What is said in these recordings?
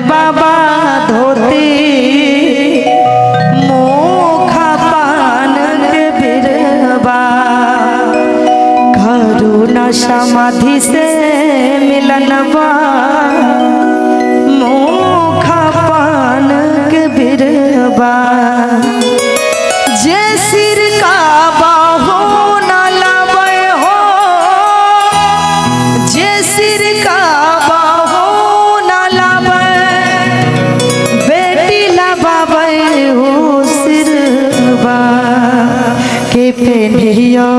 बाबा धोती मुखा पान के बिरबा करुणा समाधि से मिलनबा मुखा पान के बिरबा जे सिर का बाहो न लावे हो जे सिर का बाहो न लावे बेटी लावे हो सिरबा के पेनियो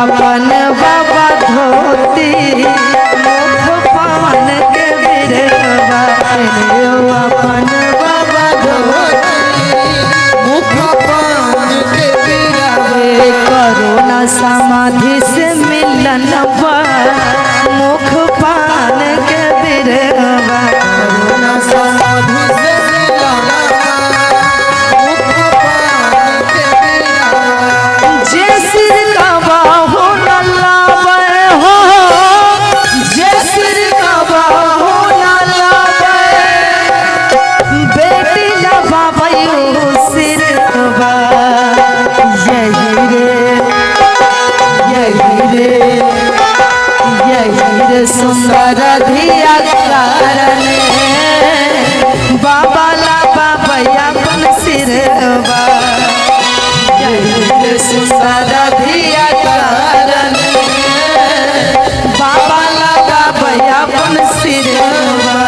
अपन बाबा धोती मुख पान के बिरबा अपन बाबा धोती मुख पान के बिरबा करुणा समाधि से मिलन मुख पान के बिरबा करुणा समाधि से मिलन मुख पान के बिरबा जे सिर का बाहो न लावे हो जे सिर का बाहो न लावे बेटी लबावे हो सिरबा यही रे सुंदर धिया कारण बाबा लाबा अपन सिरबा यही रे सुंदर धिया कारण बाबा लाबा अपन सिरबा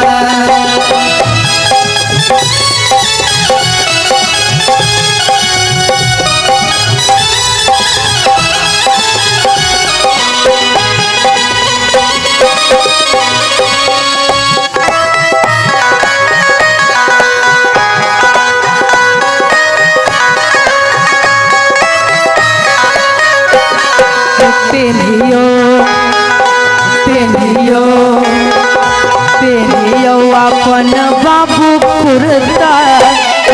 पेनियो अपन बाबू कुर्ता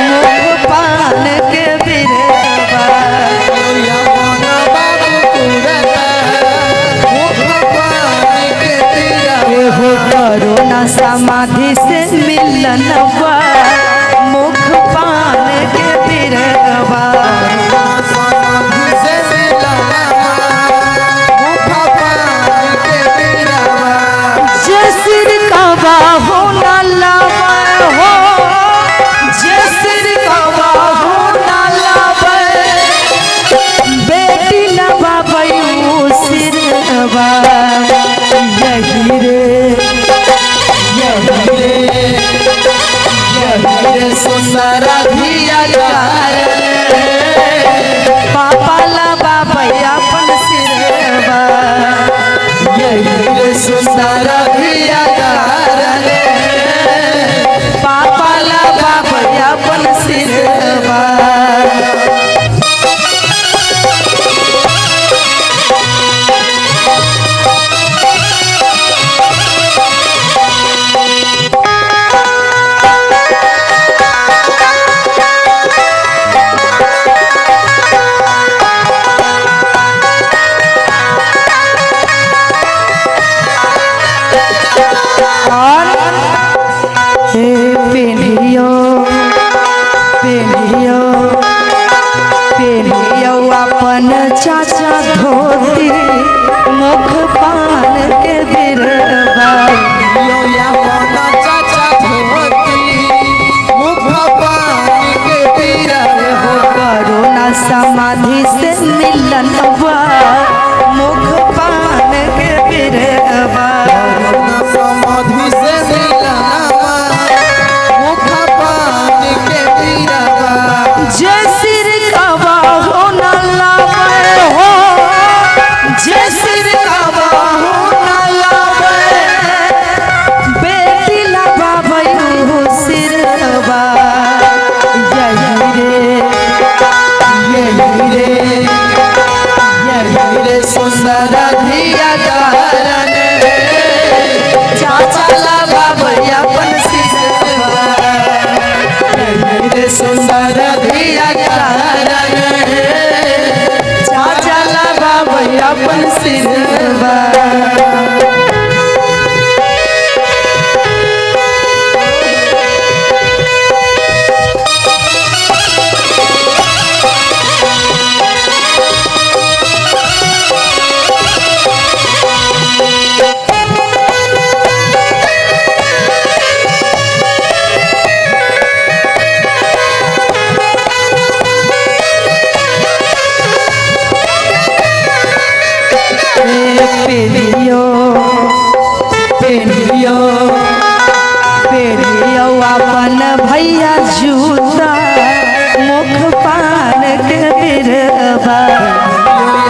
मुख पान के बिरबा अपन बाबू कुर्ता मुख पान के बिरबा हो करुणा समाधि से मिलन मुख पान के बिरबा बाहो न लावे हो जे सिर का बाहो न लावे बेटी लबावे हो सिरबा यही रे सुंदर धिया कारण पापा लबावे अपन सिरबा यही रे सुंदर धिया कारण पापा लबावे अपन सिरबा पेनियो अपन चाचा धोती मुख पान के बिरबा अपन चाचा धोती मुख पान के बिरबा हो करुणा समाधि से मिलन मुख पान के बिरबा समाधि से मिलन मुख पान के बिरबा जे सिर का बाहो न लावे हो जे सिर का बाहो न लावे बेटी लबावे हो सिरबा यही रे सुंदर धिया कारण चाचा लबावे अपन सिरबा यही रे सुंदर धिया कारण चाचा लबावे अपन सिरबा सिरवा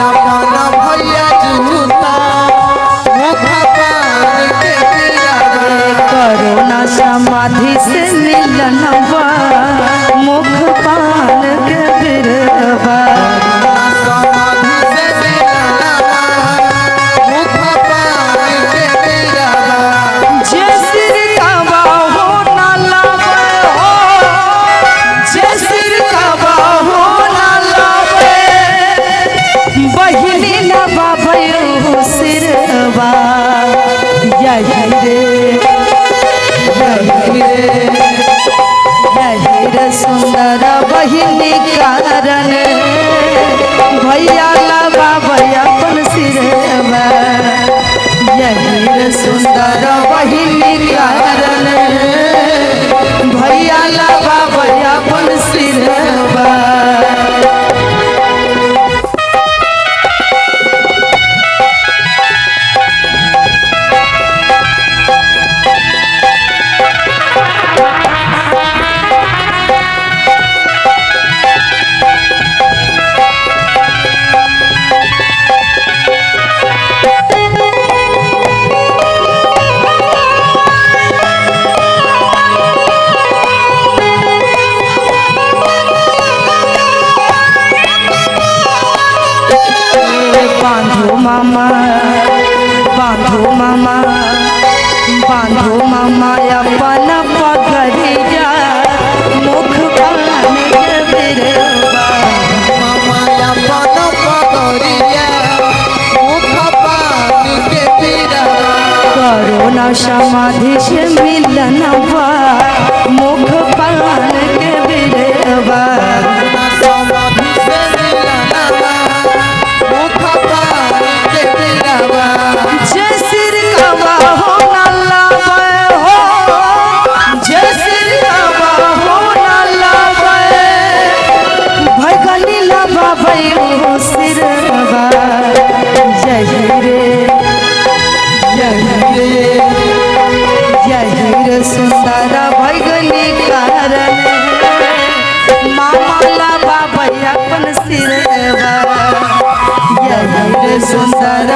अपना भैया जूता मुख पान के बिरवा करुणा समाधि से मिलनवा मुख पान के बिरवा समाधि से मिलना मुख पान के बिरवा जे सिर कावा हो ना लावे हो जे सिर कावा हो ना लावे बहिनी ना बाबे हो सिरवा यही रे सुंदर बहिनी कारण भैया लबा अपन सिरवा यही सुंदर बहिनी कारण भैया लबा अपन सिरवा बांधो मामा बांधो मामा बांधो मामा अपन पगड़िया मुख पान के बिरवा माया पन पगड़िया मुख पान के बिरवा करुणा समाधि से मिलनवा मुख पान के बिरवा समाधि से मिलना मुख पान के बिरवा जे सिर कावा हो ना लावे हो जे सिर कावा हो ना लावे भगनी लावे हो सिरवा यही रे सुंदर भगनी कारण मामा लावा अपन सिरवा यही रे सुंदर